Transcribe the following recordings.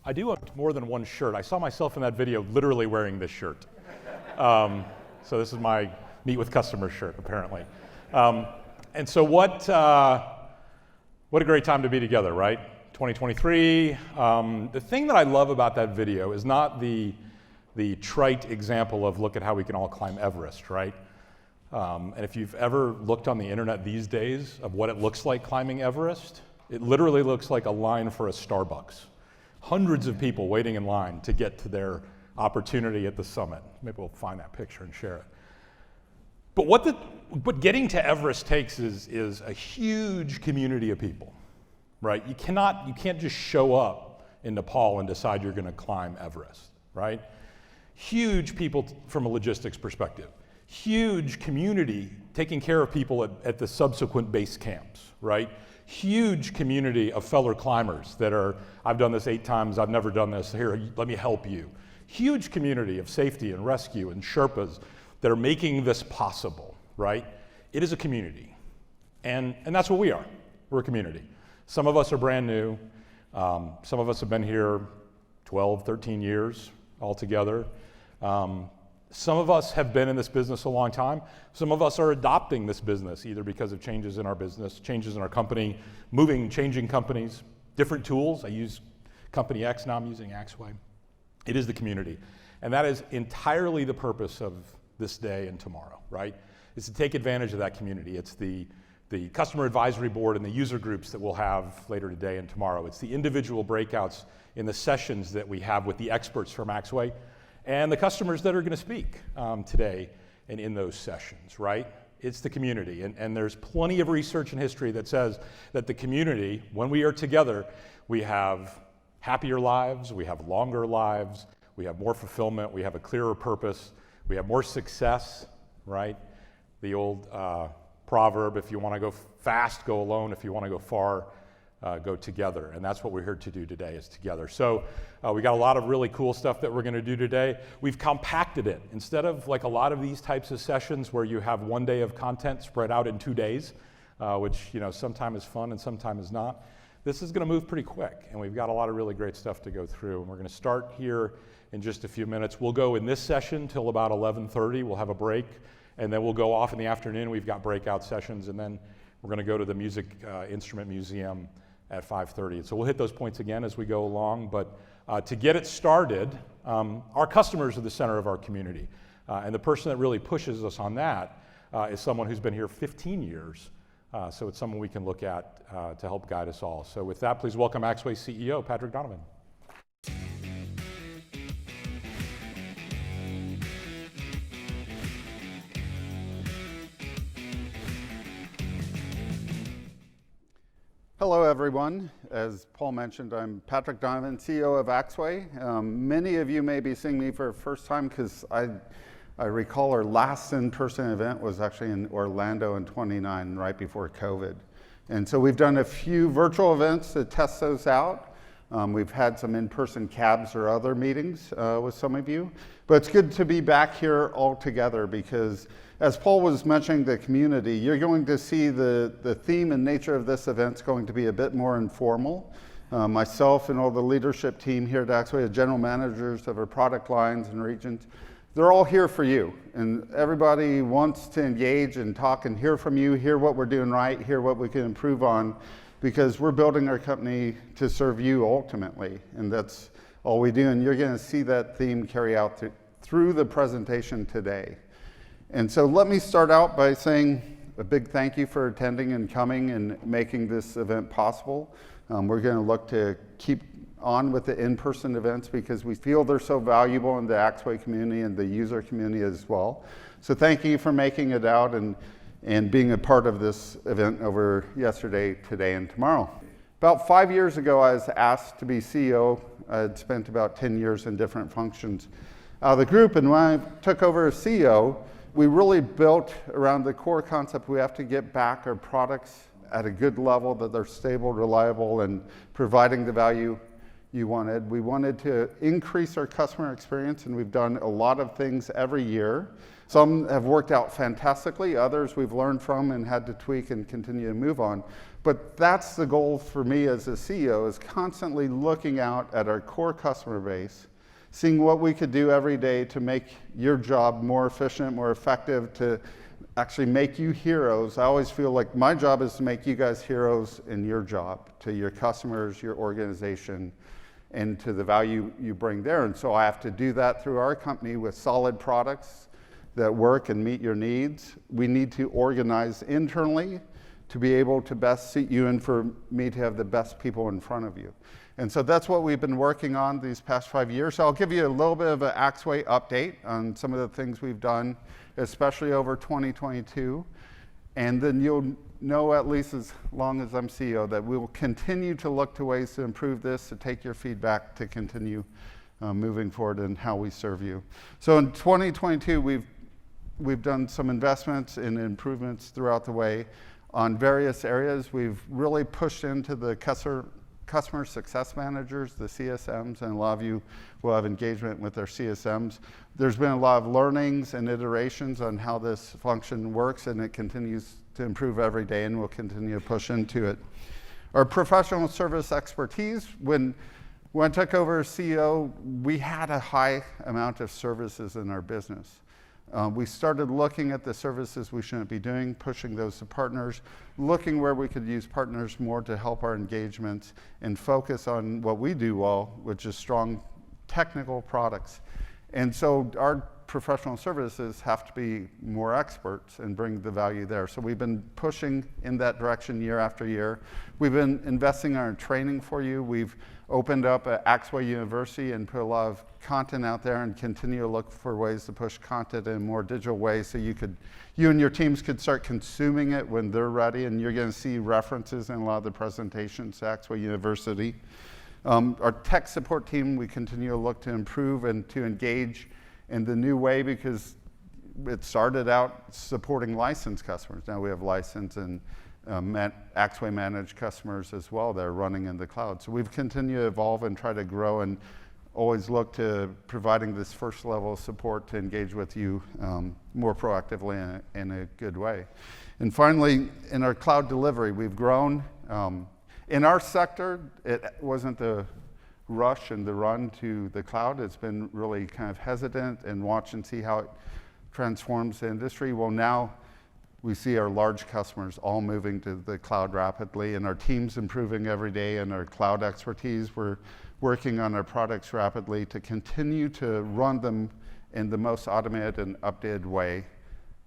I do own more than one shirt. I saw myself in that video literally wearing this shirt. So this is my Meet with Customers shirt, apparently. And so what a great time to be together, right? 2023. The thing that I love about that video is not the trite example of look at how we can all climb Everest, right? And if you've ever looked on the internet these days of what it looks like climbing Everest, it literally looks like a line for a Starbucks. Hundreds of people waiting in line to get to their opportunity at the summit. Maybe we'll find that picture and share it. But what getting to Everest takes is a huge community of people, right? You can't just show up in Nepal and decide you're going to climb Everest, right? Huge people from a logistics perspective. Huge community taking care of people at the subsequent base camps, right? Huge community of fellow climbers that are, I've done this 8 times, I've never done this, here, let me help you. Huge community of safety and rescue and Sherpas that are making this possible, right? It is a community. And that's what we are. We're a community. Some of us are brand new. Some of us have been here 12, 13 years altogether. Some of us have been in this business a long time. Some of us are adopting this business, either because of changes in our business, changes in our company, changing companies, different tools. I use Company X, now I'm using Axway. It is the community. And that is entirely the purpose of this day and tomorrow, right? Is to take advantage of that community. It's the customer advisory board and the user groups that we'll have later today and tomorrow. It's the individual breakouts in the sessions that we have with the experts from Axway and the customers that are going to speak today and in those sessions, right? It's the community. And there's plenty of research and history that says that the community, when we are together, we have happier lives, we have longer lives, we have more fulfillment, we have a clearer purpose, we have more success, right? The old proverb, if you want to go fast, go alone. If you want to go far, go together. And that's what we're here to do today, is together. So we got a lot of really cool stuff that we're going to do today. We've compacted it. Instead of like a lot of these types of sessions where you have one day of content spread out in 2 days, which sometimes is fun and sometimes is not, this is going to move pretty quick. And we've got a lot of really great stuff to go through. And we're going to start here in just a few minutes. We'll go in this session till about 11:30. We'll have a break. And then we'll go off in the afternoon. We've got breakout sessions. And then we're going to go to the Music Instrument Museum at 5:30. So we'll hit those points again as we go along. But to get it started, our customers are the center of our community. And the person that really pushes us on that is someone who's been here 15 years. So it's someone we can look at to help guide us all. So with that, please welcome Axway CEO, Patrick Donovan. Hello, everyone. As Paul mentioned, I'm Patrick Donovan, CEO of Axway. Many of you may be seeing me for the first time because I recall our last in-person event was actually in Orlando in 2009, right before COVID. And so we've done a few virtual events to test those out. We've had some in-person cabs or other meetings with some of you. But it's good to be back here all together because as Paul was mentioning the community, you're going to see the theme and nature of this event's going to be a bit more informal. Myself and all the leadership team here at Axway, the general managers of our product lines and regions, they're all here for you. And everybody wants to engage and talk and hear from you, hear what we're doing right, hear what we can improve on, because we're building our company to serve you ultimately. And that's all we do. And you're going to see that theme carry out through the presentation today. And so let me start out by saying a big thank you for attending and coming and making this event possible. We're going to look to keep on with the in-person events because we feel they're so valuable in the Axway community and the user community as well. So thank you for making it out and being a part of this event over yesterday, today, and tomorrow. About 5 years ago, I was asked to be CEO. I had spent about 10 years in different functions of the group, and when I took over as CEO, we really built around the core concept we have to get back our products at a good level, that they're stable, reliable, and providing the value you wanted. We wanted to increase our customer experience, and we've done a lot of things every year Some have worked out fantastically, others we've learned from and had to tweak and continue to move on. But that's the goal for me as a CEO, is constantly looking out at our core customer base, seeing what we could do every day to make your job more efficient, more effective, to actually make you heroes. I always feel like my job is to make you guys heroes in your job, to your customers, your organization, and to the value you bring there. And so I have to do that through our company with solid products that work and meet your needs. We need to organize internally to be able to best suit you and for me to have the best people in front of you. And so that's what we've been working on these past 5 years. So I'll give you a little bit of an Axway update on some of the things we've done, especially over 2022. And then you'll know, at least as long as I'm CEO, that we will continue to look to ways to improve this, to take your feedback, to continue moving forward in how we serve you. So in 2022, we've done some investments and improvements throughout the way on various areas. We've really pushed into the customer success managers, the CSMs, and a lot of you will have engagement with their CSMs. There's been a lot of learnings and iterations on how this function works, and it continues to improve every day, and we'll continue to push into it. Our professional service expertise, when I took over as CEO, we had a high amount of services in our business. We started looking at the services we shouldn't be doing, pushing those to partners, looking where we could use partners more to help our engagements and focus on what we do well, which is strong technical products. And so our professional services have to be more experts and bring the value there. So we've been pushing in that direction year after year. We've been investing in our training for you. We've opened up at Axway University and put a lot of content out there and continue to look for ways to push content in more digital ways so you and your teams could start consuming it when they're ready, and you're going to see references in a lot of the presentations at Axway University. Our tech support team, we continue to look to improve and to engage in the new way, because it started out supporting licensed customers. Now we have licensed and Axway managed customers as well that are running in the cloud. So we've continued to evolve and try to grow and always look to providing this first level of support to engage with you more proactively in a good way. And finally, in our cloud delivery, we've grown. In our sector, it wasn't the rush and the run to the cloud. It's been really kind of hesitant and watch and see how it transforms the industry. Well, now we see our large customers all moving to the cloud rapidly, and our teams improving every day, and our cloud expertise. We're working on our products rapidly to continue to run them in the most automated and updated way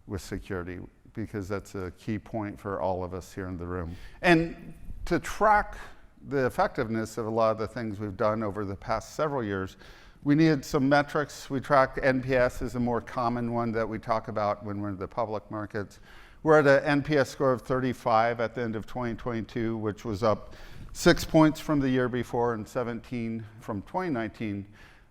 with security, because that's a key point for all of us here in the room. And to track the effectiveness of a lot of the things we've done over the past several years, we needed some metrics. We tracked NPS is a more common one that we talk about when we're in the public markets. We're at an NPS score of 35 at the end of 2022, which was up 6 points from the year before and 17 from 2019.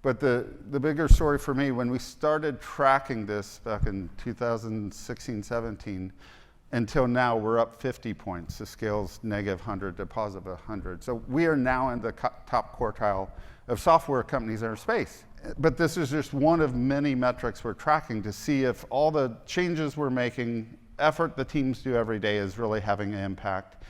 But the bigger story for me, when we started tracking this back in 2016, 17, until now, we're up 50 points. The scale's -100 to +100. So we are now in the top quartile of software companies in our space. But this is just one of many metrics we're tracking to see if all the changes we're making, effort the teams do every day, is really having an impact.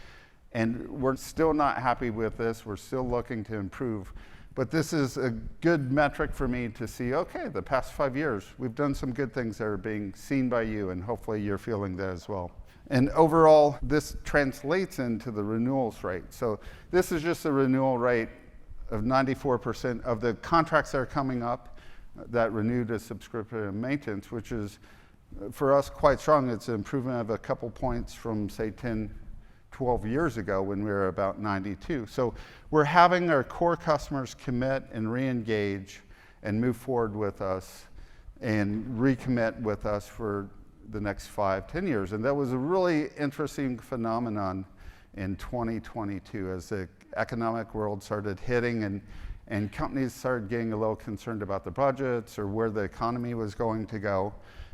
And we're still not happy with this. We're still looking to improve. But this is a good metric for me to see, okay, the past 5 years, we've done some good things that are being seen by you, and hopefully you're feeling that as well. And overall, this translates into the renewals rate. So this is just a renewal rate of 94% of the contracts that are coming up that renew to subscription and maintenance, which is, for us, quite strong. It's an improvement of a couple points from, say, 10, 12 years ago when we were about 92. So we're having our core customers commit and re-engage and move forward with us and recommit with us for the next 5, 10 years. And that was a really interesting phenomenon in 2022 as the economic world started hitting and companies started getting a little concerned about the budgets or where the economy was going to go.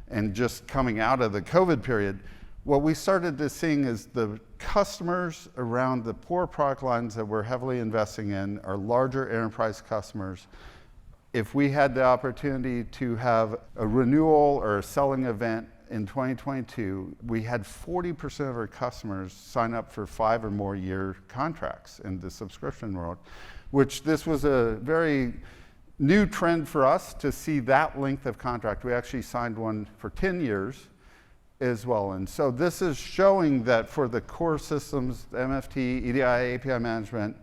And just coming out of the COVID period, what we started to seeing is the customers around the core product lines that we're heavily investing in, our larger enterprise customers, if we had the opportunity to have a renewal or a selling event in 2022, we had 40% of our customers sign up for 5 or more year contracts in the subscription world, which this was a very new trend for us to see that length of contract. We actually signed one for 10 years as well. And so this is showing that for the core systems, MFT, EDI, API management,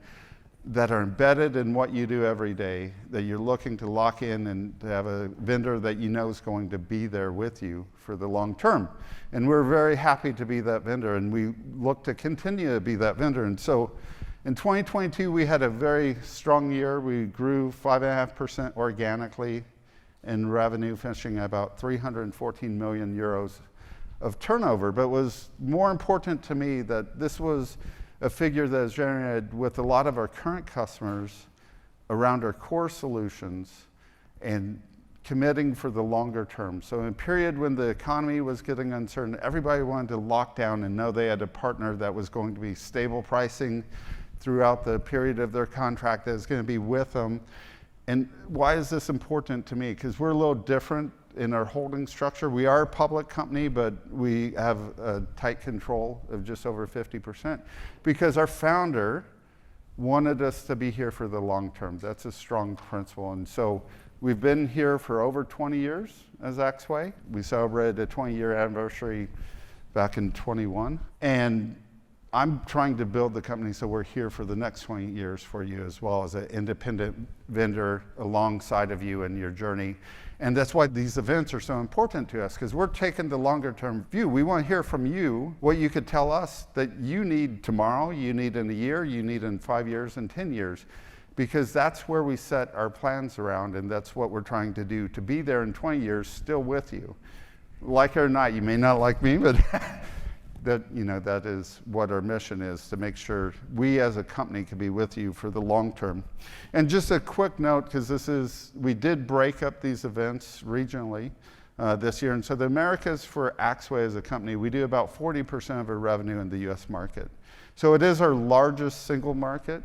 that are embedded in what you do every day, that you're looking to lock in and to have a vendor that you know is going to be there with you for the long term. And we're very happy to be that vendor, and we look to continue to be that vendor. And so in 2022, we had a very strong year. We grew 5.5% organically in revenue, finishing at about 314 million euros of turnover. But it was more important to me that this was a figure that is generated with a lot of our current customers around our core solutions and committing for the longer term. So in a period when the economy was getting uncertain, everybody wanted to lock down and know they had a partner that was going to be stable pricing throughout the period of their contract, that is going to be with them. And why is this important to me? Because we're a little different in our holding structure. We are a public company, but we have a tight control of just over 50% because our founder wanted us to be here for the long term. That's a strong principle. And so we've been here for over 20 years as Axway. We celebrated a 20-year anniversary back in 21. And I'm trying to build the company so we're here for the next 20 years for you, as well as an independent vendor alongside of you in your journey. And that's why these events are so important to us, because we're taking the longer term view. We want to hear from you what you could tell us that you need tomorrow, you need in a year, you need in 5 years and 10 years, because that's where we set our plans around, and that's what we're trying to do, to be there in 20 years still with you. Like it or not, you may not like me, but that is what our mission is, to make sure we as a company can be with you for the long term. And just a quick note, because we did break up these events regionally this year. And so the Americas for Axway as a company, we do about 40% of our revenue in the US market. So it is our largest single market,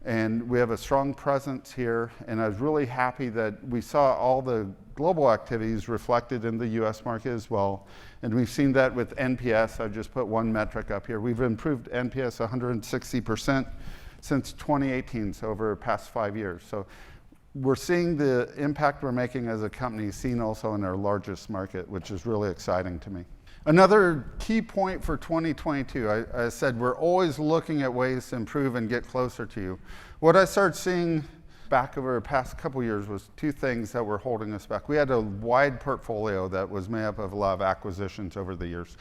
and we have a strong presence here. And I was really happy that we saw all the global activities reflected in the US market as well. And we've seen that with NPS. I just put one metric up here. We've improved NPS 160% since 2018, so over the past 5 years. So we're seeing the impact we're making as a company seen also in our largest market, which is really exciting to me. Another key point for 2022, I said we're always looking at ways to improve and get closer to you. What I started seeing back over the past couple years was 2 things that were holding us back. We had a wide portfolio that was made up of a lot of acquisitions over the years.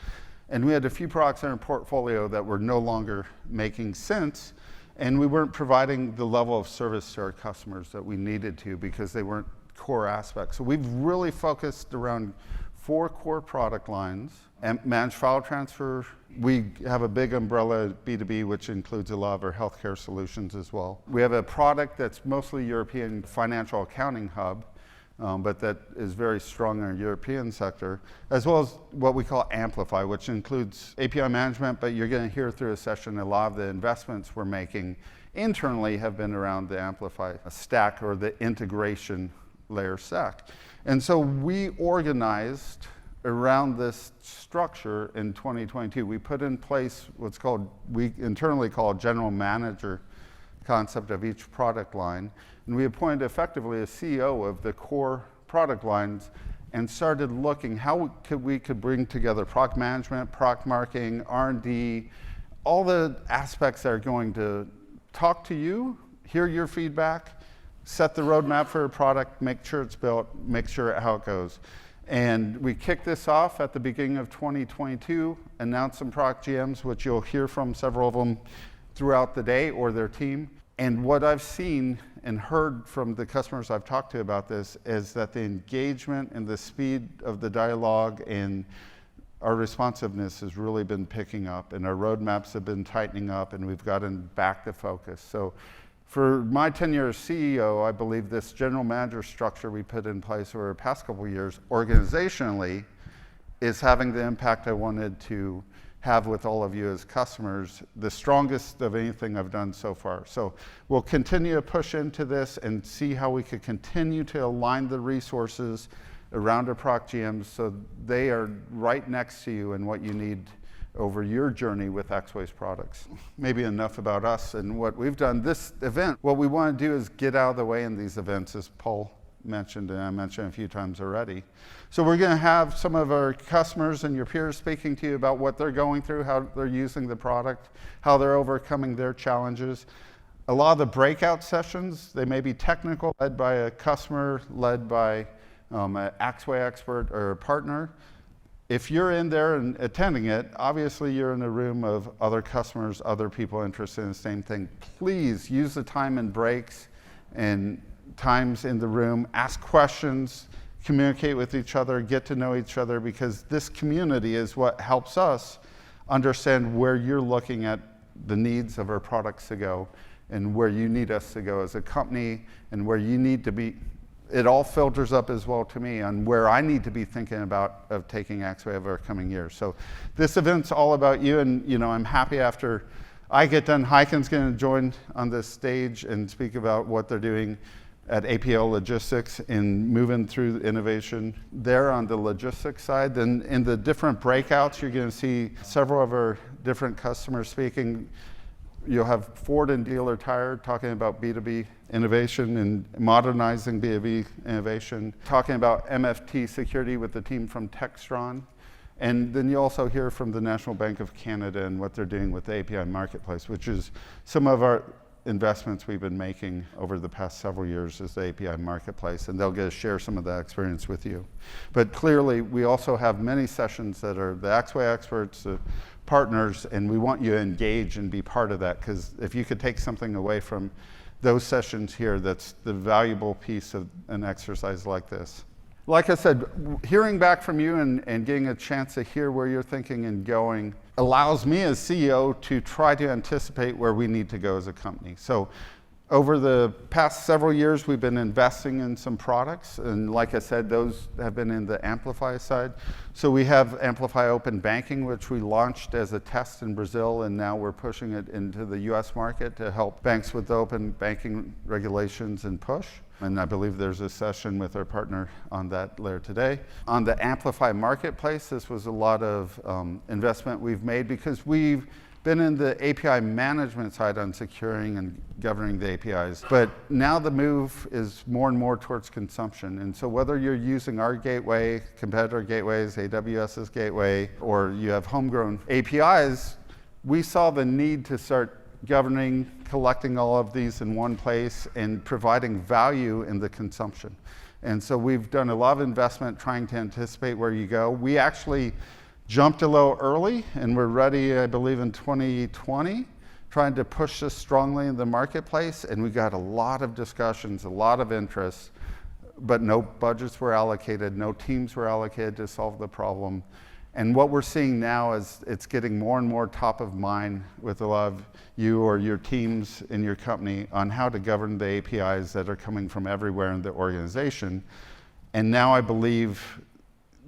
And we had a few products in our portfolio that were no longer making sense, and we weren't providing the level of service to our customers that we needed to, because they weren't core aspects. So we've really focused around 4 core product lines. And managed file transfer, we have a big umbrella B2B, which includes a lot of our healthcare solutions as well. We have a product that's mostly European, financial accounting hub, but that is very strong in our European sector, as well as what we call Amplify, which includes API management, but you're going to hear through a session a lot of the investments we're making internally have been around the Amplify stack, or the integration layer stack. And so we organized around this structure in 2022. We put in place we internally call a general manager concept of each product line. And we appointed effectively a CEO of the core product lines, and started looking how we could bring together product management, product marketing, R&D, all the aspects that are going to talk to you, hear your feedback, set the roadmap for a product, make sure it's built, make sure how it goes. And we kicked this off at the beginning of 2022, announced some product GMs, which you'll hear from several of them throughout the day, or their team. And what I've seen and heard from the customers I've talked to about this is that the engagement and the speed of the dialogue and our responsiveness has really been picking up, and our roadmaps have been tightening up, and we've gotten back to focus. So for my tenure as CEO, I believe this general manager structure we put in place over the past couple of years organizationally is having the impact I wanted to have with all of you as customers, the strongest of anything I've done so far. So we'll continue to push into this and see how we could continue to align the resources around our product GMs so they are right next to you and what you need over your journey with Axway's products. Maybe enough about us and what we've done. This event, what we want to do is get out of the way in these events, as Paul mentioned and I mentioned a few times already. So we're going to have some of our customers and your peers speaking to you about what they're going through, how they're using the product, how they're overcoming their challenges. A lot of the breakout sessions, they may be technical, led by a customer, led by an Axway expert or a partner. If you're in there and attending it, obviously you're in a room of other customers, other people interested in the same thing. Please use the time in breaks and times in the room, ask questions, communicate with each other, get to know each other, because this community is what helps us understand where you're looking at the needs of our products to go and where you need us to go as a company and where you need to be. It all filters up as well to me on where I need to be thinking about of taking Axway over coming years. So this event's all about you, and I'm happy after I get done, Heiken's going to join on this stage and speak about what they're doing at APL Logistics in moving through innovation there on the logistics side. Then in the different breakouts, you're going to see several of our different customers speaking. You'll have Ford and Dealer Tire talking about B2B innovation and modernizing B2B innovation, talking about MFT security with the team from Textron. And then you also hear from the National Bank of Canada and what they're doing with the API Marketplace, which is some of our investments we've been making over the past several years is the API Marketplace, and they'll get to share some of that experience with you. But clearly, we also have many sessions that are the Axway experts, the partners, and we want you to engage and be part of that, because if you could take something away from those sessions here, that's the valuable piece of an exercise like this. Like I said, hearing back from you and getting a chance to hear where you're thinking and going allows me as CEO to try to anticipate where we need to go as a company. So over the past several years, we've been investing in some products. And like I said, those have been in the Amplify side. So we have Amplify Open Banking, which we launched as a test in Brazil, and now we're pushing it into the US market to help banks with open banking regulations and push. And I believe there's a session with our partner on that later today. On the Amplify Marketplace, this was a lot of investment we've made because we've been in the API management side on securing and governing the APIs. But now the move is more and more towards consumption. And so whether you're using our gateway, competitor gateways, AWS's gateway, or you have homegrown APIs, we saw the need to start governing, collecting all of these in one place and providing value in the consumption. And so we've done a lot of investment trying to anticipate where you go. We actually jumped a little early and we're ready, I believe, in 2020, trying to push this strongly in the marketplace. And we got a lot of discussions, a lot of interest, but no budgets were allocated, no teams were allocated to solve the problem. And what we're seeing now is it's getting more and more top of mind with a lot of you or your teams in your company on how to govern the APIs that are coming from everywhere in the organization. And now I believe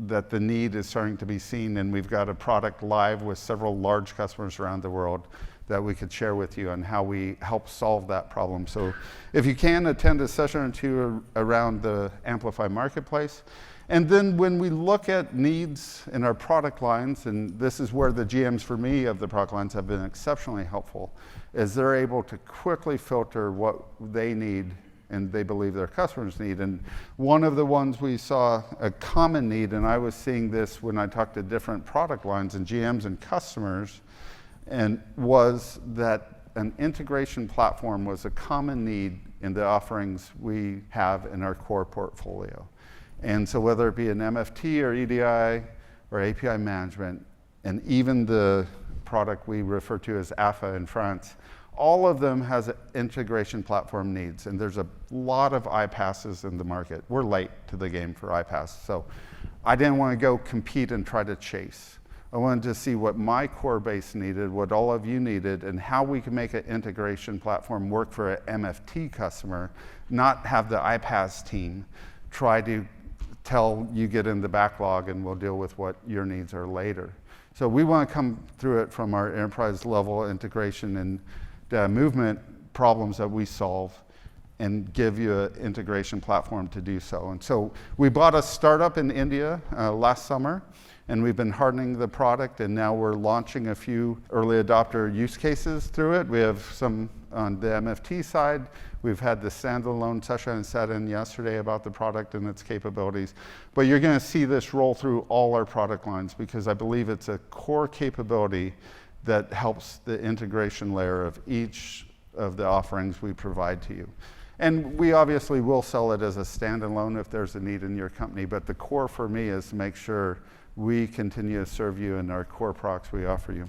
that the need is starting to be seen, and we've got a product live with several large customers around the world that we could share with you on how we help solve that problem. So if you can, attend a session or two around the Amplify Marketplace. And then when we look at needs in our product lines, and this is where the GMs for me of the product lines have been exceptionally helpful, is they're able to quickly filter what they need and they believe their customers need. And one of the ones we saw a common need, and I was seeing this when I talked to different product lines and GMs and customers, and was that an integration platform was a common need in the offerings we have in our core portfolio. And so whether it be an MFT or EDI or API management, and even the product we refer to as AFA in France, all of them has integration platform needs. And there's a lot of iPasses in the market. We're late to the game for iPass. So I didn't want to go compete and try to chase. I wanted to see what my core base needed, what all of you needed, and how we can make an integration platform work for an MFT customer, not have the iPass team try to tell you get in the backlog and we'll deal with what your needs are later. So we want to come through it from our enterprise level integration and data movement problems that we solve and give you an integration platform to do so. And so we bought a startup in India last summer, and we've been hardening the product, and now we're launching a few early adopter use cases through it. We have some on the MFT side. We've had the standalone session I sat in yesterday about the product and its capabilities. But you're going to see this roll through all our product lines because I believe it's a core capability that helps the integration layer of each of the offerings we provide to you. And we obviously will sell it as a standalone if there's a need in your company, but the core for me is to make sure we continue to serve you in our core products we offer you.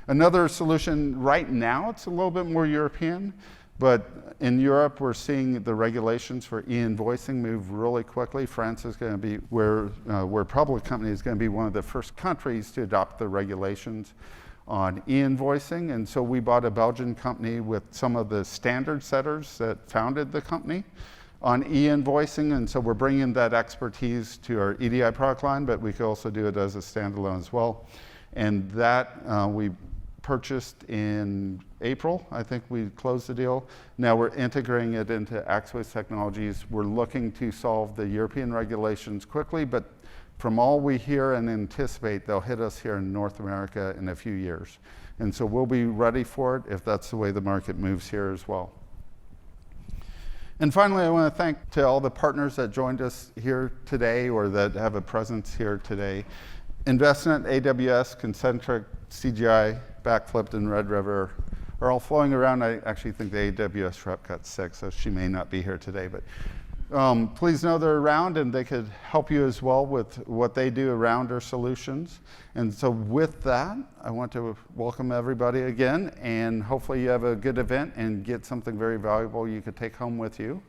Another solution right now, it's a little bit more European, but in Europe we're seeing the regulations for e-invoicing move really quickly. France is going to be where public company is going to be one of the first countries to adopt the regulations on e-invoicing, and so we bought a Belgian company with some of the standard setters that founded the company on e-invoicing, and so we're bringing that expertise to our EDI product line, but we could also do it as a standalone as well. And that we purchased in April. I think we closed the deal. Now we're integrating it into Axway technologies. We're looking to solve the European regulations quickly, but from all we hear and anticipate, they'll hit us here in North America in a few years. And so we'll be ready for it if that's the way the market moves here as well. And finally, I want to thank to all the partners that joined us here today or that have a presence here today. Investment, AWS, Concentric, CGI, Backflipped, and Red River are all flowing around. I actually think the AWS rep got sick, so she may not be here today. But please know they're around and they could help you as well with what they do around our solutions. And so with that, I want to welcome everybody again, and hopefully you have a good event and get something very valuable you could take home with you.